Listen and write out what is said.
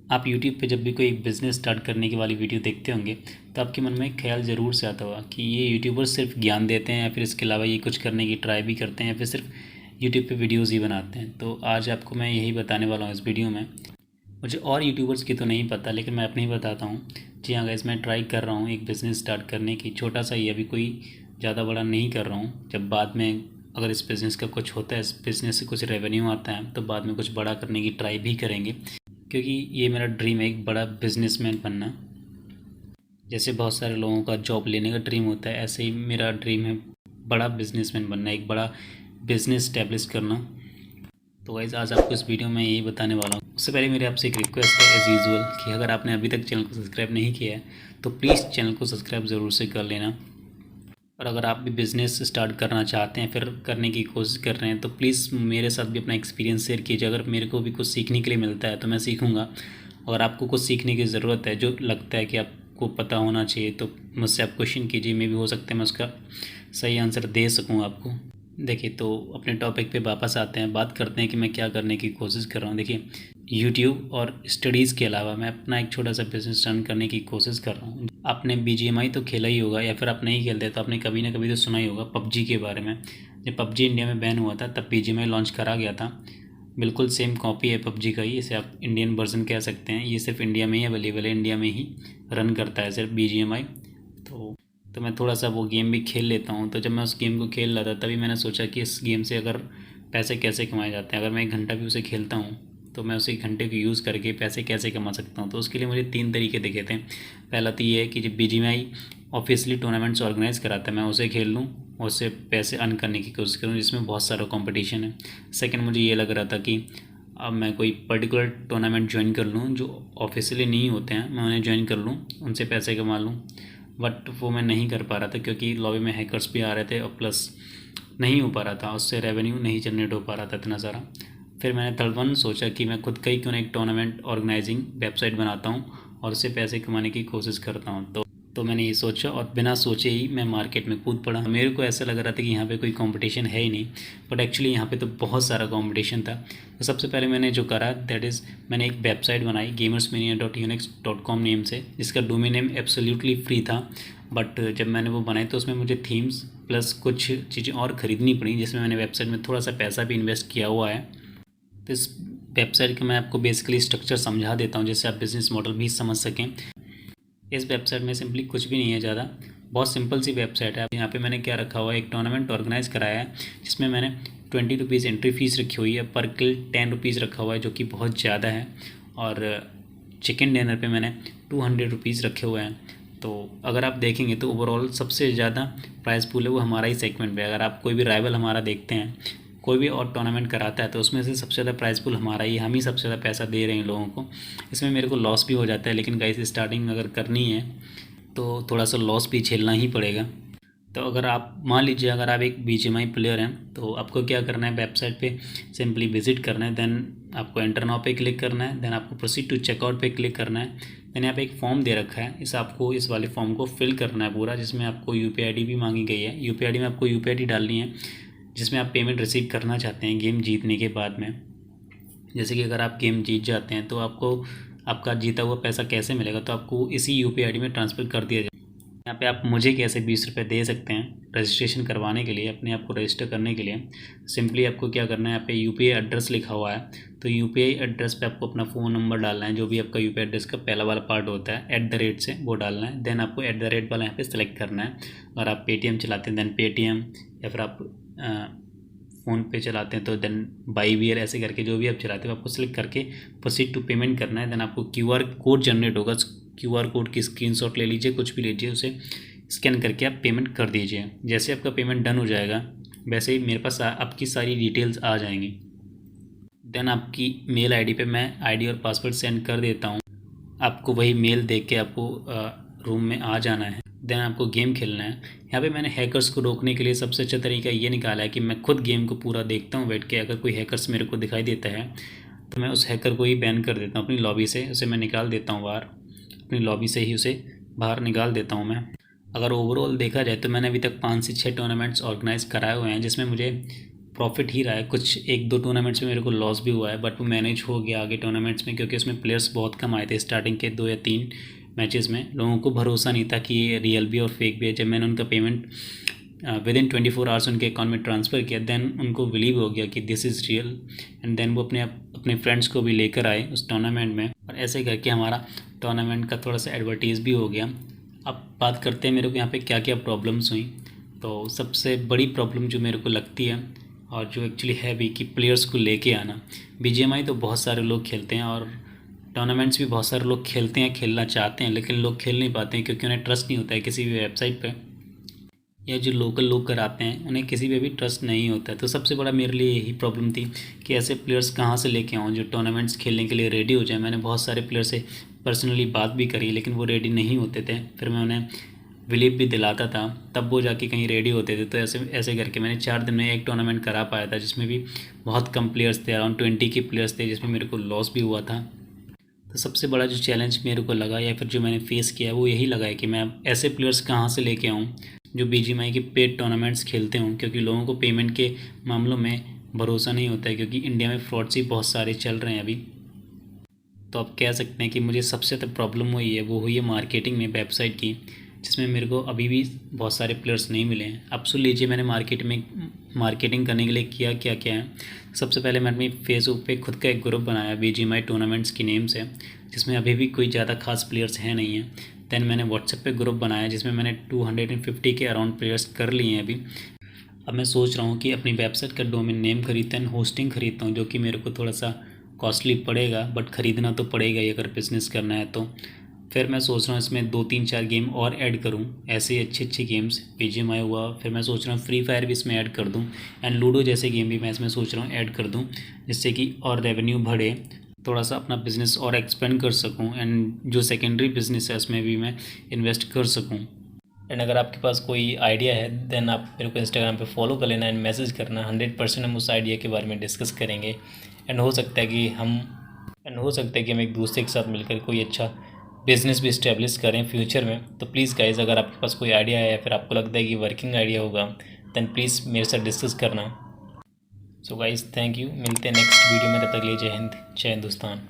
आप यूट्यूब पे जब भी कोई बिज़नेस स्टार्ट करने की वाली वीडियो देखते होंगे तो आपके मन में एक ख्याल ज़रूर से आता होगा कि ये यूट्यूबर्स सिर्फ ज्ञान देते हैं या फिर इसके अलावा ये कुछ करने की ट्राई भी करते हैं या फिर सिर्फ यूट्यूब पे वीडियोस ही बनाते हैं। तो आज आपको मैं यही बताने वाला हूँ इस वीडियो में। मुझे और यूट्यूबर्स की तो नहीं पता, लेकिन मैं अपनी ही बताता हूँ। जी हाँ गाइस, मैं ट्राई कर रहा हूँ एक बिज़नेस स्टार्ट करने की, छोटा सा ही, अभी कोई ज़्यादा बड़ा नहीं कर रहा हूँ। जब बाद में अगर इस बिज़नेस का कुछ होता है, इस बिज़नेस से कुछ रेवेन्यू आता है, तो बाद में कुछ बड़ा करने की ट्राई भी करेंगे, क्योंकि ये मेरा ड्रीम है एक बड़ा बिजनेसमैन बनना। जैसे बहुत सारे लोगों का जॉब लेने का ड्रीम होता है, ऐसे ही मेरा ड्रीम है बड़ा बिजनेसमैन बनना, एक बड़ा बिजनेस स्टैब्लिश करना। तो गाइस, आज आपको इस वीडियो में यही बताने वाला हूँ। उससे पहले मेरी आपसे एक रिक्वेस्ट है एज़ यूजुअल कि अगर आपने अभी तक चैनल को सब्सक्राइब नहीं किया है तो प्लीज़ चैनल को सब्सक्राइब ज़रूर से कर लेना। और अगर आप भी बिज़नेस स्टार्ट करना चाहते हैं, फिर करने की कोशिश कर रहे हैं, तो प्लीज़ मेरे साथ भी अपना एक्सपीरियंस शेयर कीजिए। अगर मेरे को भी कुछ सीखने के लिए मिलता है तो मैं सीखूँगा। अगर आपको कुछ सीखने की ज़रूरत है, जो लगता है कि आपको पता होना चाहिए, तो मुझसे आप क्वेश्चन कीजिए। मे भी हो सकता है मैं उसका सही आंसर दे सकूँ आपको। देखिए, तो अपने टॉपिक पे वापस आते हैं, बात करते हैं कि मैं क्या करने की कोशिश कर रहा हूँ। देखिए, यूट्यूब और स्टडीज़ के अलावा मैं अपना एक छोटा सा बिजनेस रन करने की कोशिश कर रहा हूँ। आपने BGMI तो खेला ही होगा, या फिर आप नहीं खेलते तो आपने कभी ना कभी तो सुना ही होगा पबजी के बारे में। जब पबजी इंडिया में बैन हुआ था तब BGMI लॉन्च करा गया था। बिल्कुल सेम कॉपी है पबजी का ही, इसे आप इंडियन वर्जन कह सकते हैं। ये सिर्फ इंडिया में ही अवेलेबल है, इंडिया में ही रन करता है सिर्फ BGMI। तो मैं थोड़ा सा वो गेम भी खेल लेता हूँ। तो जब मैं उस गेम को खेल रहा था तभी मैंने सोचा कि इस गेम से अगर पैसे कैसे कमाए जाते हैं, अगर मैं 1 घंटा भी उसे खेलता हूँ तो मैं उसी घंटे को यूज़ करके पैसे कैसे कमा सकता हूँ। तो उसके लिए मुझे 3 तरीके दिखे थे। पहला तो ये है कि जब BGMI ऑफिशियली टूर्नामेंट्स ऑर्गेनाइज़ कराता है मैं उसे खेल लूँ और उससे पैसे अर्न करने की कोशिश करूँ, जिसमें बहुत सारा कंपटीशन है। सेकंड, मुझे ये लग रहा था कि अब मैं कोई पर्टिकुलर टूर्नामेंट ज्वाइन कर लूँ जो ऑफिशियली नहीं होते हैं, मैं उन्हें ज्वाइन कर लूँ, उनसे पैसे कमा लूँ। बट वो मैं नहीं कर पा रहा था क्योंकि लॉबी में हैकर्स भी आ रहे थे और प्लस नहीं हो पा रहा था, उससे रेवेन्यू नहीं जनरेट हो पा रहा था इतना सारा। फिर मैंने थर्ड वन सोचा कि मैं खुद का ही क्यों ना एक टूर्नामेंट ऑर्गेनाइजिंग वेबसाइट बनाता हूँ और उससे पैसे कमाने की कोशिश करता हूँ। तो मैंने ये सोचा और बिना सोचे ही मैं मार्केट में कूद पड़ा। मेरे को ऐसा लग रहा था कि यहाँ पे कोई कंपटीशन है ही नहीं, बट एक्चुअली यहाँ पे तो बहुत सारा कंपटीशन था। तो सबसे पहले मैंने जो करा दैट इज़ मैंने एक वेबसाइट बनाई gamersmania.unix.com नेम से, जिसका डोमेन नेम एब्सोल्युटली फ्री था। बट जब मैंने वो बनाई तो उसमें मुझे थीम्स प्लस कुछ चीज़ें और ख़रीदनी पड़ी, जिसमें मैंने वेबसाइट में थोड़ा सा पैसा भी इन्वेस्ट किया हुआ है। तो इस वेबसाइट का मैं आपको बेसिकली स्ट्रक्चर समझा देता हूँ जिससे आप बिज़नेस मॉडल भी समझ सकें। इस वेबसाइट में सिंपली कुछ भी नहीं है ज़्यादा, बहुत सिंपल सी वेबसाइट है। यहाँ पे मैंने क्या रखा हुआ है, एक टूर्नामेंट ऑर्गेनाइज़ कराया है जिसमें मैंने 20 रुपीज़ एंट्री फ़ीस रखी हुई है, पर किल 10 रुपीज़ रखा हुआ है जो कि बहुत ज़्यादा है। और चिकन डिनर पे मैंने 200 रुपीज़ रखे हुए हैं। तो अगर आप देखेंगे तो ओवरऑल सबसे ज़्यादा प्राइस पूल है वो हमारा ही सेगमेंट पे। अगर आप कोई भी राइवल हमारा देखते हैं, कोई भी और टूर्नामेंट कराता है, तो उसमें से सबसे ज़्यादा प्राइस पूल हमारा ही, हम ही सबसे ज़्यादा पैसा दे रहे हैं लोगों को। इसमें मेरे को लॉस भी हो जाता है, लेकिन गाइस स्टार्टिंग अगर करनी है तो थोड़ा सा लॉस भी झेलना ही पड़ेगा। तो अगर आप मान लीजिए अगर आप एक BGMI प्लेयर हैं तो आपको क्या करना है, वेबसाइट पे सिंपली विजिट करना है, देन आपको एंटर नाउ पे क्लिक करना है, देन आपको प्रोसीड टू चेकआउट पे क्लिक करना है। देन यहाँ पे एक फॉर्म दे रखा है, आपको इस वाले फॉर्म को फिल करना है पूरा, जिसमें आपको UPI ID भी मांगी गई है। UPI ID में आपको UPI ID डालनी है जिसमें आप पेमेंट रिसीव करना चाहते हैं गेम जीतने के बाद में। जैसे कि अगर आप गेम जीत जाते हैं तो आपको आपका जीता हुआ पैसा कैसे मिलेगा, तो आपको इसी UPI ID में ट्रांसफ़र कर दिया जाए। यहाँ पे आप मुझे कैसे 20 रुपये दे सकते हैं रजिस्ट्रेशन करवाने के लिए, अपने आप को रजिस्टर करने के लिए। सिंपली आपको क्या करना है, यहाँ पे UPI एड्रेस लिखा हुआ है, तो UPI एड्रेस पे आपको अपना फ़ोन नंबर डालना है, जो भी आपका UPI एड्रेस का पहला वाला पार्ट होता है @ से वो डालना है। देन आपको @ वाला यहाँ पे सेलेक्ट करना है। अगर आप पेटीएम चलाते हैं देन पेटीएम, या फिर आप फ़ोन पे चलाते हैं तो देन बाईवीआर, ऐसे करके जो भी आप चलाते हो आपको सेलेक्ट करके प्रोसीड टू पेमेंट करना है। देन आपको QR कोड जनरेट होगा, QR कोड की स्क्रीनशॉट ले लीजिए, कुछ भी लीजिए, उसे स्कैन करके आप पेमेंट कर दीजिए। जैसे आपका पेमेंट डन हो जाएगा वैसे ही मेरे पास आपकी सारी डिटेल्स आ जाएंगी। देन आपकी मेल ID पे मैं ID और पासवर्ड सेंड कर देता हूँ। आपको वही मेल देख के आपको रूम में आ जाना है, देन आपको गेम खेलना है। यहाँ पे मैंने हैकर्स को रोकने के लिए सबसे अच्छा तरीका ये निकाला है कि मैं खुद गेम को पूरा देखता हूँ बैठ के। अगर कोई हैकर्स मेरे को दिखाई देता है तो मैं उस हैकर को ही बैन कर देता हूँ अपनी लॉबी से, उसे मैं निकाल देता हूँ बाहर, अपनी लॉबी से ही उसे बाहर निकाल देता हूँ मैं। अगर ओवरऑल देखा जाए तो मैंने अभी तक 5 से 6 टूर्नामेंट्स ऑर्गेनाइज़ कराए हुए हैं, जिसमें मुझे प्रॉफिट ही रहा है। कुछ 1-2 टूर्नामेंट्स में मेरे को लॉस भी हुआ है, बट वो मैनेज हो गया आगे टूर्नामेंट्स में, क्योंकि उसमें प्लेयर्स बहुत कम आए थे स्टार्टिंग के 2 या 3 मैचेस में। लोगों को भरोसा नहीं था कि ये रियल भी और फेक भी है। जब मैंने उनका पेमेंट विद इन 24 आवर्स उनके अकाउंट में ट्रांसफ़र किया, देन उनको बिलीव हो गया कि this is real, and then वो अपने फ्रेंड्स को भी लेकर आए उस टूर्नामेंट में, और ऐसे करके हमारा टूर्नामेंट का थोड़ा सा एडवर्टीज़ भी हो गया। अब बात करते हैं मेरे को यहाँ पे क्या क्या प्रॉब्लम्स हुई। तो सबसे बड़ी प्रॉब्लम जो मेरे को लगती है और जो एक्चुअली है भी, कि प्लेयर्स को लेके आना। बीजीएमआई तो बहुत सारे लोग खेलते हैं और टूर्नामेंट्स भी बहुत सारे लोग खेलते हैं, खेलना चाहते हैं, लेकिन लोग खेल नहीं पाते हैं क्योंकि उन्हें ट्रस्ट नहीं होता है किसी भी वेबसाइट पे, या जो लोकल लोग कराते हैं उन्हें किसी पे भी ट्रस्ट नहीं होता है। तो सबसे बड़ा मेरे लिए यही प्रॉब्लम थी कि ऐसे प्लेयर्स कहाँ से लेके आऊँ जो टूर्नामेंट्स खेलने के लिए रेडी हो जाए। मैंने बहुत सारे प्लेयर से पर्सनली बात भी करी, लेकिन वो रेडी नहीं होते थे। फिर मैं उन्हें बिलीव भी दिलाता था, तब वो जाके कहीं रेडी होते थे। तो ऐसे ऐसे करके मैंने 4 दिन में एक टूर्नामेंट करा पाया था, जिसमें भी बहुत कम प्लेयर्स थे, अराउंड 20 के प्लेयर्स थे, जिसमें मेरे को लॉस भी हुआ था। तो सबसे बड़ा जो चैलेंज मेरे को लगा, या फिर जो मैंने फेस किया, वो यही लगा है कि मैं ऐसे प्लेयर्स कहाँ से लेके आऊँ जो बीजीएमआई के पेड टूर्नामेंट्स खेलते हों, क्योंकि लोगों को पेमेंट के मामलों में भरोसा नहीं होता है, क्योंकि इंडिया में फ्रॉड्स ही बहुत सारे चल रहे हैं अभी। तो आप कह सकते हैं कि मुझे सबसे ज़्यादा प्रॉब्लम हुई है, वो हुई है मार्केटिंग में वेबसाइट की, जिसमें मेरे को अभी भी बहुत सारे प्लेयर्स नहीं मिले हैं। अब सुन लीजिए मैंने मार्केटिंग करने के लिए किया क्या क्या है। सबसे पहले मैंने अपनी फेसबुक पे खुद का एक ग्रुप बनाया बीजीएमआई टूर्नामेंट्स की नेम से, जिसमें अभी भी कोई ज़्यादा खास प्लेयर्स हैं नहीं हैं। देन मैंने व्हाट्सएप पे ग्रुप बनाया, जिसमें मैंने 250 के अराउंड प्लेयर्स कर लिए हैं अभी। अब मैं सोच रहा हूँ कि अपनी वेबसाइट का डोमेन नेम खरीदता एंड होस्टिंग खरीदता हूँ, जो कि मेरे को थोड़ा सा कॉस्टली पड़ेगा, बट ख़रीदना तो पड़ेगा ही अगर बिज़नेस करना है तो। फिर मैं सोच रहा हूँ इसमें 2-3-4 गेम और ऐड करूँ, ऐसे ही अच्छे गेम्स। बीजीएमआई हुआ, फिर मैं सोच रहा हूँ फ्री फायर भी इसमें ऐड कर दूँ, एंड लूडो जैसे गेम भी मैं इसमें सोच रहा हूँ ऐड कर दूँ, जिससे कि और रेवेन्यू बढ़े, थोड़ा सा अपना बिज़नेस और एक्सपेंड कर सकूँ, एंड जो सेकेंडरी बिज़नेस है उसमें भी मैं इन्वेस्ट कर सकूँ। एंड अगर आपके पास कोई आइडिया है, देन आप मेरे को इंस्टाग्राम पे फॉलो कर लेना एंड मैसेज करना। 100% हम उस आइडिया के बारे में डिस्कस करेंगे, एंड हो सकता है कि हम एक दूसरे के साथ मिलकर कोई अच्छा बिज़नेस भी इस्टेब्लिश करें फ्यूचर में। तो प्लीज़ गाइज़, अगर आपके पास कोई आइडिया है या फिर आपको लगता है कि वर्किंग आइडिया होगा, देन प्लीज़ मेरे साथ डिस्कस करना। So guys, thank you. मिलते हैं नेक्स्ट वीडियो में, तब तक के लिए जय हिंद, जय हिंदुस्तान।